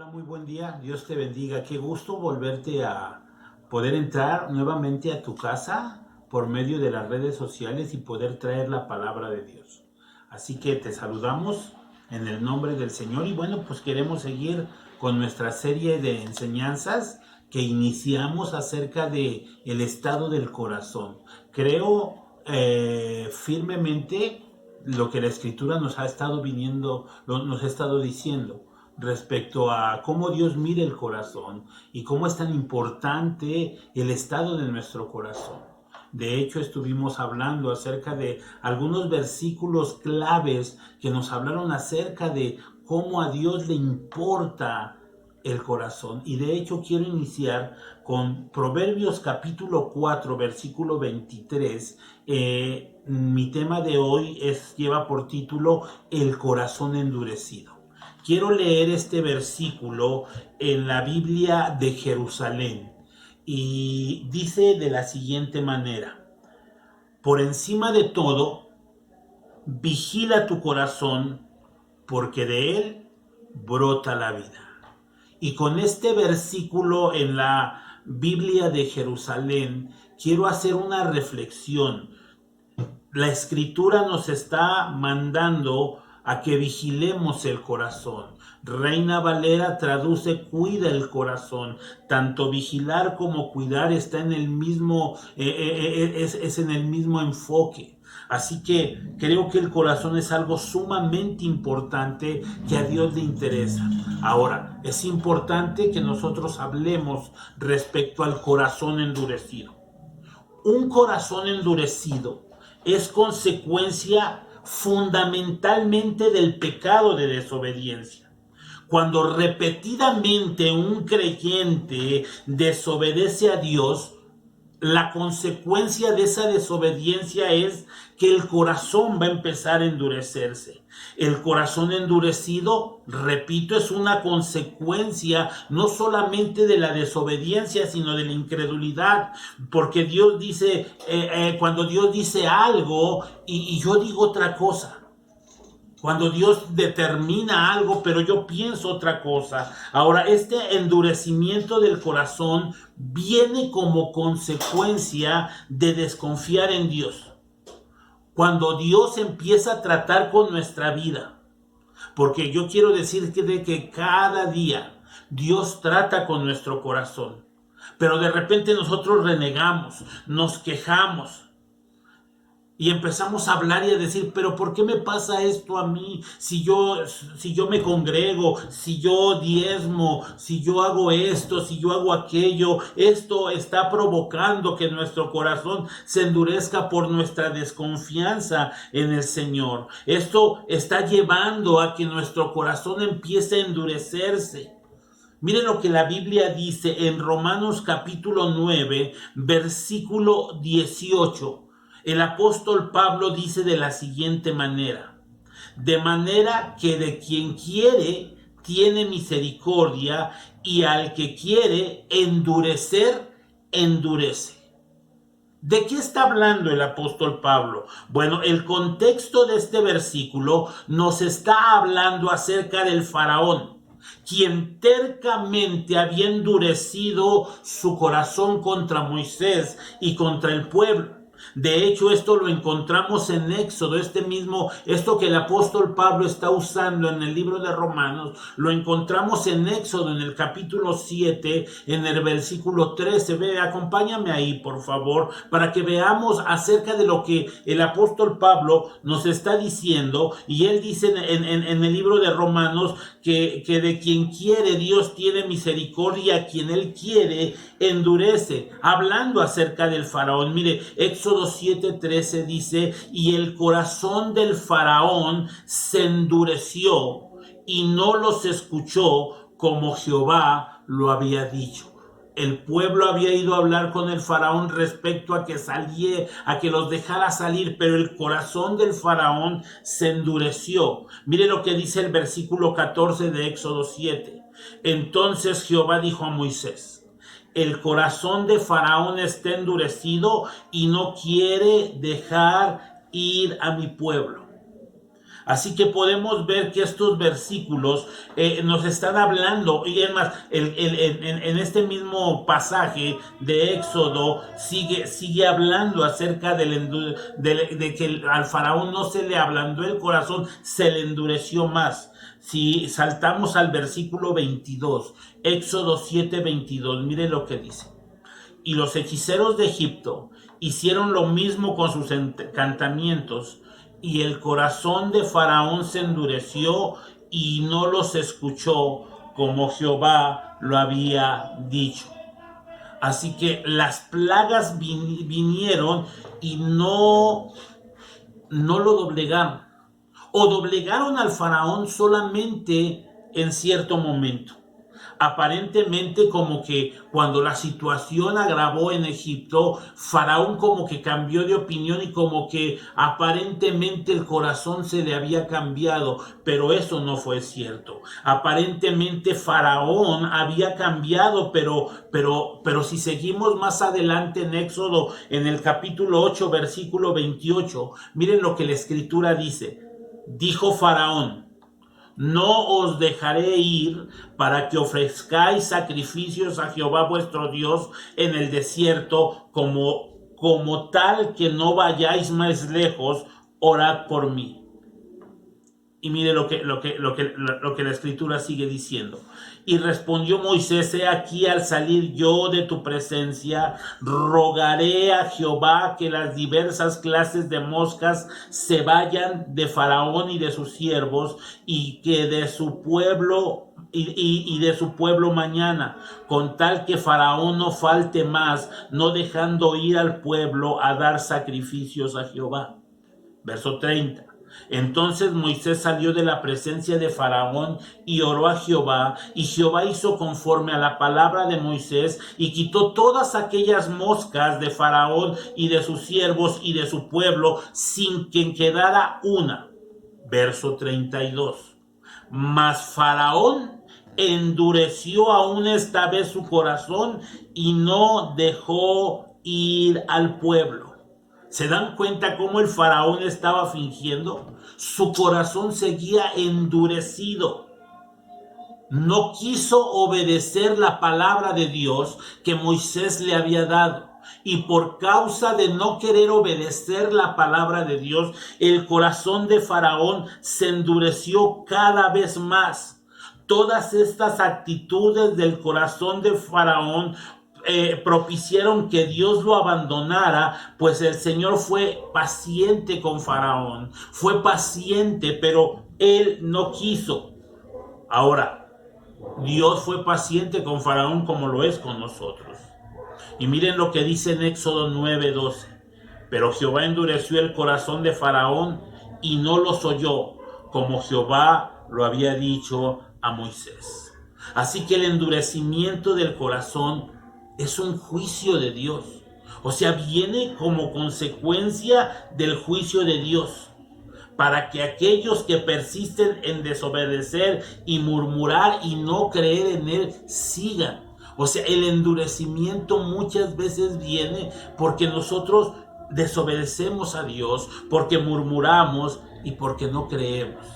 Hola, muy buen día. Dios te bendiga. Qué gusto volverte a poder entrar nuevamente a tu casa por medio de las redes sociales y poder traer la palabra de Dios. Así que te saludamos en el nombre del Señor y bueno, pues queremos seguir con nuestra serie de enseñanzas que iniciamos acerca de el estado del corazón. Creo firmemente lo que la Escritura nos ha estado nos ha estado diciendo respecto a cómo Dios mira el corazón y cómo es tan importante el estado de nuestro corazón. De hecho, estuvimos hablando acerca de algunos versículos claves que nos hablaron acerca de cómo a Dios le importa el corazón. Y de hecho quiero iniciar con Proverbios capítulo 4, versículo 23. Mi tema de hoy lleva por título El corazón endurecido. Quiero leer este versículo en la Biblia de Jerusalén y dice de la siguiente manera: por encima de todo, vigila tu corazón, porque de él brota la vida. Y con este versículo en la Biblia de Jerusalén quiero hacer una reflexión. La Escritura nos está mandando a que vigilemos el corazón. Reina Valera traduce cuida el corazón. Tanto vigilar como cuidar está en el mismo, es en el mismo enfoque. Así que creo que el corazón es algo sumamente importante que a Dios le interesa. Ahora, es importante que nosotros hablemos respecto al corazón endurecido. Un corazón endurecido es consecuencia fundamentalmente del pecado de desobediencia. Cuando repetidamente un creyente desobedece a Dios, la consecuencia de esa desobediencia es que el corazón va a empezar a endurecerse. El corazón endurecido, repito, es una consecuencia no solamente de la desobediencia, sino de la incredulidad. Porque Dios dice, cuando Dios dice algo y yo digo otra cosa. Cuando Dios determina algo, pero yo pienso otra cosa. Ahora, este endurecimiento del corazón viene como consecuencia de desconfiar en Dios. Cuando Dios empieza a tratar con nuestra vida. Porque yo quiero decir que cada día Dios trata con nuestro corazón. Pero de repente nosotros renegamos, nos quejamos. Y empezamos a hablar y a decir, pero ¿por qué me pasa esto a mí? Si yo me congrego, si yo diezmo, si yo hago esto, si yo hago aquello, esto está provocando que nuestro corazón se endurezca por nuestra desconfianza en el Señor. Esto está llevando a que nuestro corazón empiece a endurecerse. Miren lo que la Biblia dice en Romanos capítulo 9, versículo 18. El apóstol Pablo dice de la siguiente manera: de manera que de quien quiere tiene misericordia, y al que quiere endurecer, endurece. ¿De qué está hablando el apóstol Pablo? Bueno, el contexto de este versículo nos está hablando acerca del faraón, quien tercamente había endurecido su corazón contra Moisés y contra el pueblo. De hecho, esto lo encontramos en Éxodo, esto que el apóstol Pablo está usando en el libro de Romanos, lo encontramos en Éxodo, en el capítulo 7, en el versículo 13. Ve, acompáñame ahí, por favor, para que veamos acerca de lo que el apóstol Pablo nos está diciendo. Y él dice en el libro de Romanos que de quien quiere Dios tiene misericordia, quien él quiere endurece, hablando acerca del faraón. Mire, Éxodo 7:13 dice: y el corazón del faraón se endureció y no los escuchó como Jehová lo había dicho. El pueblo había ido a hablar con el faraón respecto a que los dejara salir, pero el corazón del faraón se endureció. Mire lo que dice el versículo 14 de Éxodo 7. Entonces Jehová dijo a Moisés: el corazón de faraón está endurecido y no quiere dejar ir a mi pueblo. Así que podemos ver que estos versículos nos están hablando, y además en este mismo pasaje de Éxodo sigue hablando acerca de que al faraón no se le ablandó el corazón, se le endureció más. Si saltamos al versículo 22, Éxodo 7:22, mire lo que dice. Y los hechiceros de Egipto hicieron lo mismo con sus encantamientos, y el corazón de Faraón se endureció y no los escuchó como Jehová lo había dicho. Así que las plagas vinieron y no lo doblegaron. O doblegaron al faraón solamente en cierto momento. Aparentemente, como que cuando la situación agravó en Egipto, Faraón como que cambió de opinión y como que aparentemente el corazón se le había cambiado, pero eso no fue cierto. Aparentemente Faraón había cambiado, pero si seguimos más adelante en Éxodo, en el capítulo 8, versículo 28, miren lo que la Escritura dice. Dijo Faraón: no os dejaré ir para que ofrezcáis sacrificios a Jehová vuestro Dios en el desierto, como tal que no vayáis más lejos, orad por mí. Y mire lo que la Escritura sigue diciendo. Y respondió Moisés: he aquí, al salir yo de tu presencia, rogaré a Jehová que las diversas clases de moscas se vayan de Faraón y de sus siervos, y que de su pueblo y de su pueblo mañana, con tal que Faraón no falte más, no dejando ir al pueblo a dar sacrificios a Jehová. Verso 30. Entonces Moisés salió de la presencia de Faraón y oró a Jehová, y Jehová hizo conforme a la palabra de Moisés, y quitó todas aquellas moscas de Faraón y de sus siervos y de su pueblo, sin que quedara una. Verso 32. Mas Faraón endureció aún esta vez su corazón y no dejó ir al pueblo. ¿Se dan cuenta cómo el faraón estaba fingiendo? Su corazón seguía endurecido. No quiso obedecer la palabra de Dios que Moisés le había dado. Y por causa de no querer obedecer la palabra de Dios, el corazón de Faraón se endureció cada vez más. Todas estas actitudes del corazón de Faraón propiciaron que Dios lo abandonara, pues el Señor fue paciente con Faraón, fue paciente, pero él no quiso. Ahora, Dios fue paciente con Faraón como lo es con nosotros. Y miren lo que dice en Éxodo 9:12. Pero Jehová endureció el corazón de Faraón y no los oyó, como Jehová lo había dicho a Moisés. Así que el endurecimiento del corazón es un juicio de Dios. O sea, viene como consecuencia del juicio de Dios, para que aquellos que persisten en desobedecer y murmurar y no creer en Él sigan. O sea, el endurecimiento muchas veces viene porque nosotros desobedecemos a Dios, porque murmuramos y porque no creemos.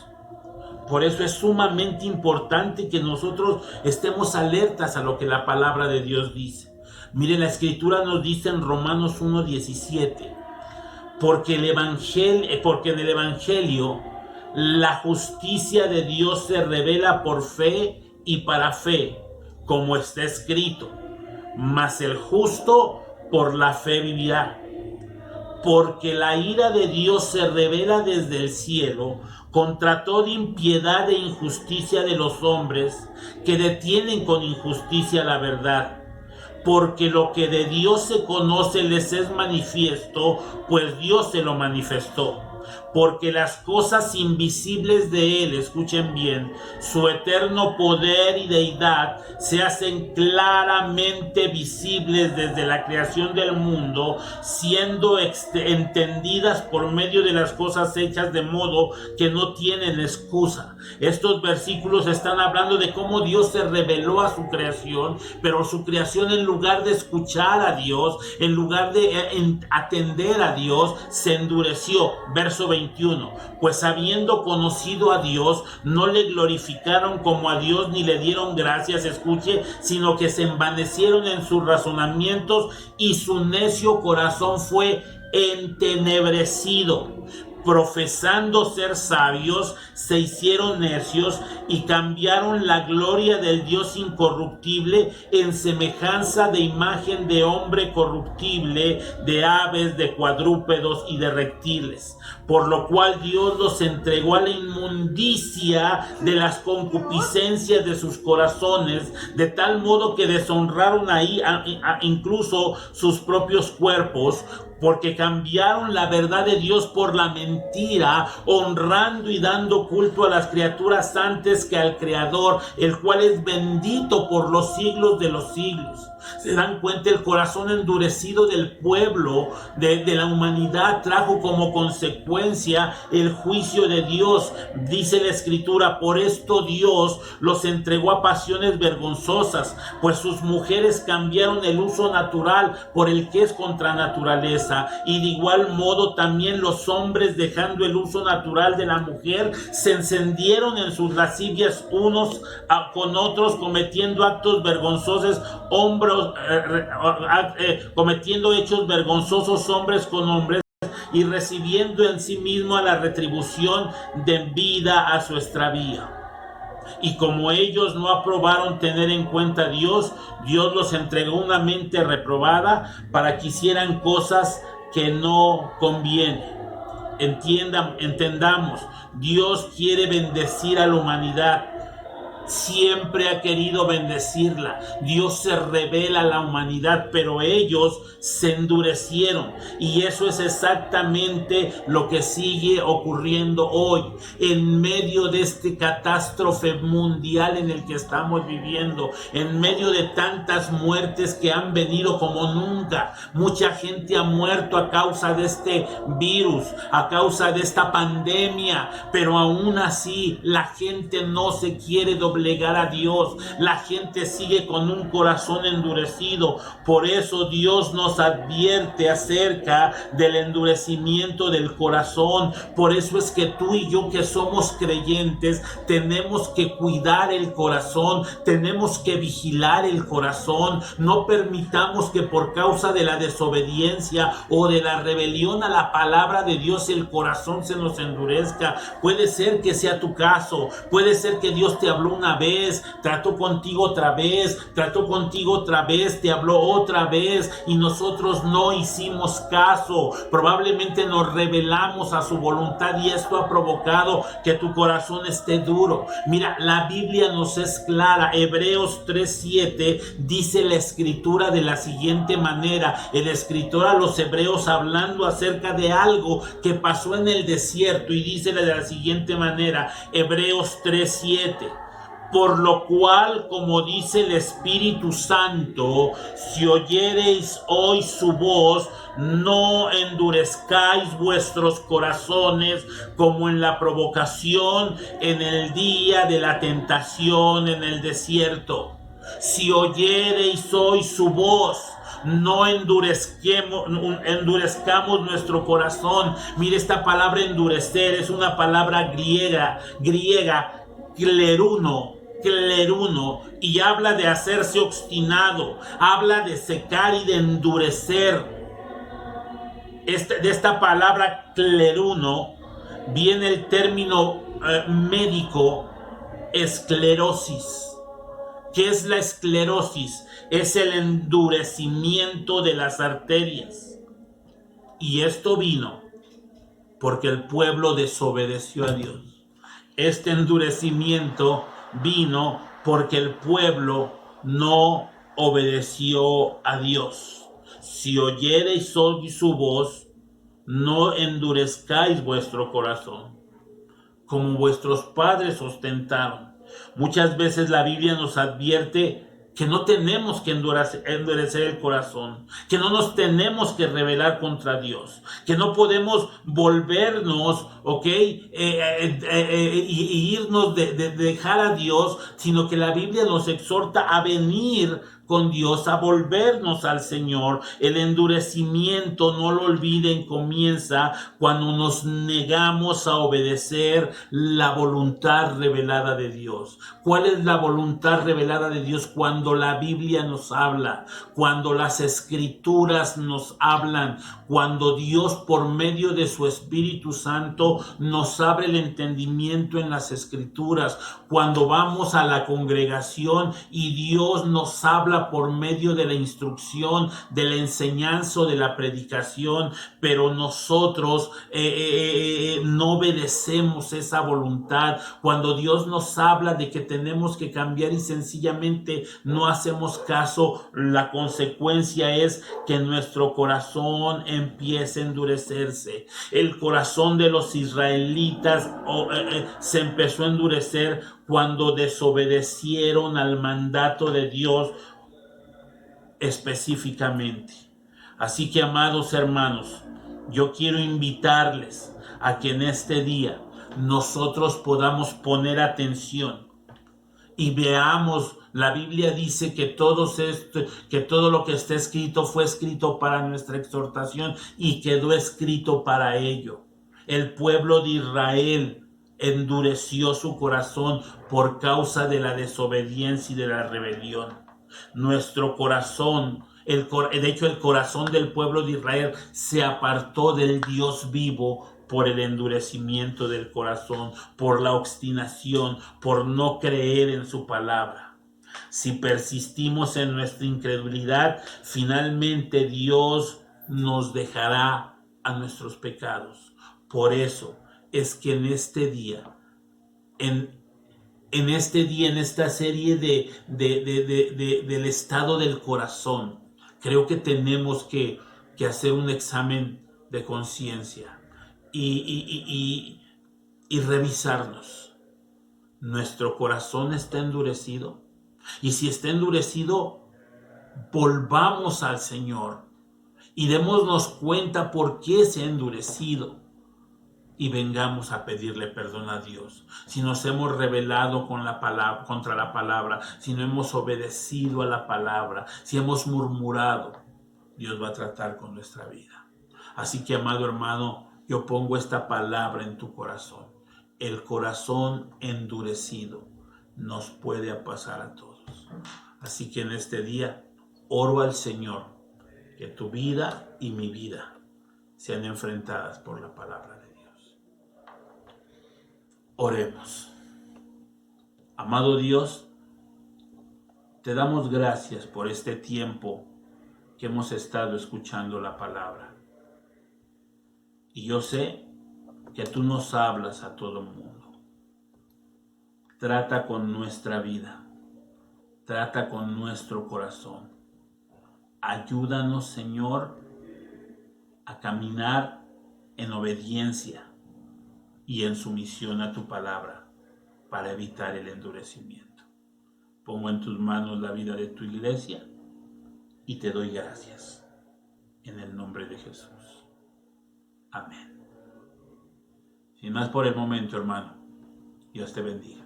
Por eso es sumamente importante que nosotros estemos alertas a lo que la palabra de Dios dice. Mire, la Escritura nos dice en Romanos 1:17, porque en el Evangelio la justicia de Dios se revela por fe y para fe, como está escrito, mas el justo por la fe vivirá. Porque la ira de Dios se revela desde el cielo contra toda impiedad e injusticia de los hombres que detienen con injusticia la verdad. Porque lo que de Dios se conoce les es manifiesto, pues Dios se lo manifestó. Porque las cosas invisibles de Él, escuchen bien, su eterno poder y deidad se hacen claramente visibles desde la creación del mundo, siendo entendidas por medio de las cosas hechas, de modo que no tienen excusa. Estos versículos están hablando de cómo Dios se reveló a su creación, pero su creación, en lugar de escuchar a Dios, en lugar de atender a Dios, se endureció. Verso verso 21, pues habiendo conocido a Dios, no le glorificaron como a Dios ni le dieron gracias, escuche, sino que se envanecieron en sus razonamientos y su necio corazón fue entenebrecido. Profesando ser sabios, se hicieron necios y cambiaron la gloria del Dios incorruptible en semejanza de imagen de hombre corruptible, de aves, de cuadrúpedos y de reptiles. Por lo cual Dios los entregó a la inmundicia de las concupiscencias de sus corazones, de tal modo que deshonraron incluso sus propios cuerpos, porque cambiaron la verdad de Dios por la mentira, honrando y dando culto a las criaturas antes que al Creador, el cual es bendito por los siglos de los siglos. Se dan cuenta, el corazón endurecido del pueblo, de la humanidad, trajo como consecuencia el juicio de Dios. Dice la Escritura: por esto Dios los entregó a pasiones vergonzosas, pues sus mujeres cambiaron el uso natural por el que es contra naturaleza, y de igual modo también los hombres, dejando el uso natural de la mujer, se encendieron en sus lascivias unos con otros, cometiendo actos vergonzosos, cometiendo hechos vergonzosos hombres con hombres, y recibiendo en sí mismo a la retribución debida a su extravío. Y como ellos no aprobaron tener en cuenta a Dios, Dios los entregó una mente reprobada para que hicieran cosas que no convienen. Entendamos, Dios quiere bendecir a la humanidad. Siempre ha querido bendecirla. Dios se revela a la humanidad, pero ellos se endurecieron, y eso es exactamente lo que sigue ocurriendo hoy en medio de este catástrofe mundial en el que estamos viviendo, en medio de tantas muertes que han venido como nunca. Mucha gente ha muerto a causa de este virus, a causa de esta pandemia, pero aún así la gente no se quiere doblegar a Dios. La gente sigue con un corazón endurecido. Por eso Dios nos advierte acerca del endurecimiento del corazón. Por eso es que tú y yo, que somos creyentes, tenemos que cuidar el corazón, tenemos que vigilar el corazón. No permitamos que por causa de la desobediencia o de la rebelión a la palabra de Dios el corazón se nos endurezca. Puede ser que sea tu caso, puede ser que Dios te habló una vez, trató contigo otra vez, te habló otra vez y nosotros no hicimos caso. Probablemente nos rebelamos a su voluntad y esto ha provocado que tu corazón esté duro. Mira, la Biblia nos es clara. Hebreos 3:7 dice la Escritura de la siguiente manera. El escritor a los hebreos, hablando acerca de algo que pasó en el desierto, y dice de la siguiente manera, Hebreos 3:7: por lo cual, como dice el Espíritu Santo, si oyereis hoy su voz, no endurezcáis vuestros corazones como en la provocación en el día de la tentación en el desierto. Si oyereis hoy su voz, no endurezcamos nuestro corazón. Mire, esta palabra endurecer es una palabra griega, cleruno, y habla de hacerse obstinado, habla de secar y de endurecer. De esta palabra cleruno viene el término médico esclerosis. ¿Qué es la esclerosis? Es el endurecimiento de las arterias. Y esto vino porque el pueblo desobedeció a Dios. Este endurecimiento vino porque el pueblo no obedeció a Dios. Si oyereis hoy su voz, no endurezcáis vuestro corazón, como vuestros padres ostentaron. Muchas veces la Biblia nos advierte que no tenemos que endurecer el corazón, que no nos tenemos que rebelar contra Dios, que no podemos volvernos, y irnos de dejar a Dios, sino que la Biblia nos exhorta a venir con Dios, a volvernos al Señor. El endurecimiento, no lo olviden, comienza cuando nos negamos a obedecer la voluntad revelada de Dios. ¿Cuál es la voluntad revelada de Dios? Cuando la Biblia nos habla, cuando las Escrituras nos hablan, cuando Dios por medio de su Espíritu Santo nos abre el entendimiento en las Escrituras, cuando vamos a la congregación y Dios nos habla por medio de la instrucción, de la enseñanza, de la predicación, pero nosotros no obedecemos esa voluntad. Cuando Dios nos habla de que tenemos que cambiar y sencillamente no hacemos caso, la consecuencia es que nuestro corazón empiece a endurecerse. El corazón de los israelitas se empezó a endurecer cuando desobedecieron al mandato de Dios específicamente. Así que, amados hermanos, yo quiero invitarles a que en este día nosotros podamos poner atención y veamos. La Biblia dice que todo lo que está escrito fue escrito para nuestra exhortación y quedó escrito para ello. El pueblo de Israel endureció su corazón por causa de la desobediencia y de la rebelión. Nuestro corazón, de hecho el corazón del pueblo de Israel se apartó del Dios vivo por el endurecimiento del corazón, por la obstinación, por no creer en su palabra. Si persistimos en nuestra incredulidad, finalmente Dios nos dejará a nuestros pecados. Por eso es que en esta serie del estado del corazón, creo que tenemos que hacer un examen de conciencia y revisarnos. ¿Nuestro corazón está endurecido? Y si está endurecido, volvamos al Señor y démonos cuenta por qué se ha endurecido y vengamos a pedirle perdón a Dios. Si nos hemos rebelado contra la palabra, si no hemos obedecido a la palabra, si hemos murmurado, Dios va a tratar con nuestra vida. Así que, amado hermano, yo pongo esta palabra en tu corazón. El corazón endurecido nos puede pasar a todos. Así que en este día oro al Señor que tu vida y mi vida sean enfrentadas por la palabra de Dios. Oremos. Amado Dios, te damos gracias por este tiempo que hemos estado escuchando la palabra. Y yo sé que tú nos hablas a todo el mundo. Trata con nuestra vida. Trata con nuestro corazón. Ayúdanos, Señor, a caminar en obediencia y en sumisión a tu palabra para evitar el endurecimiento. Pongo en tus manos la vida de tu iglesia y te doy gracias. En el nombre de Jesús. Amén. Sin más por el momento, hermano. Dios te bendiga.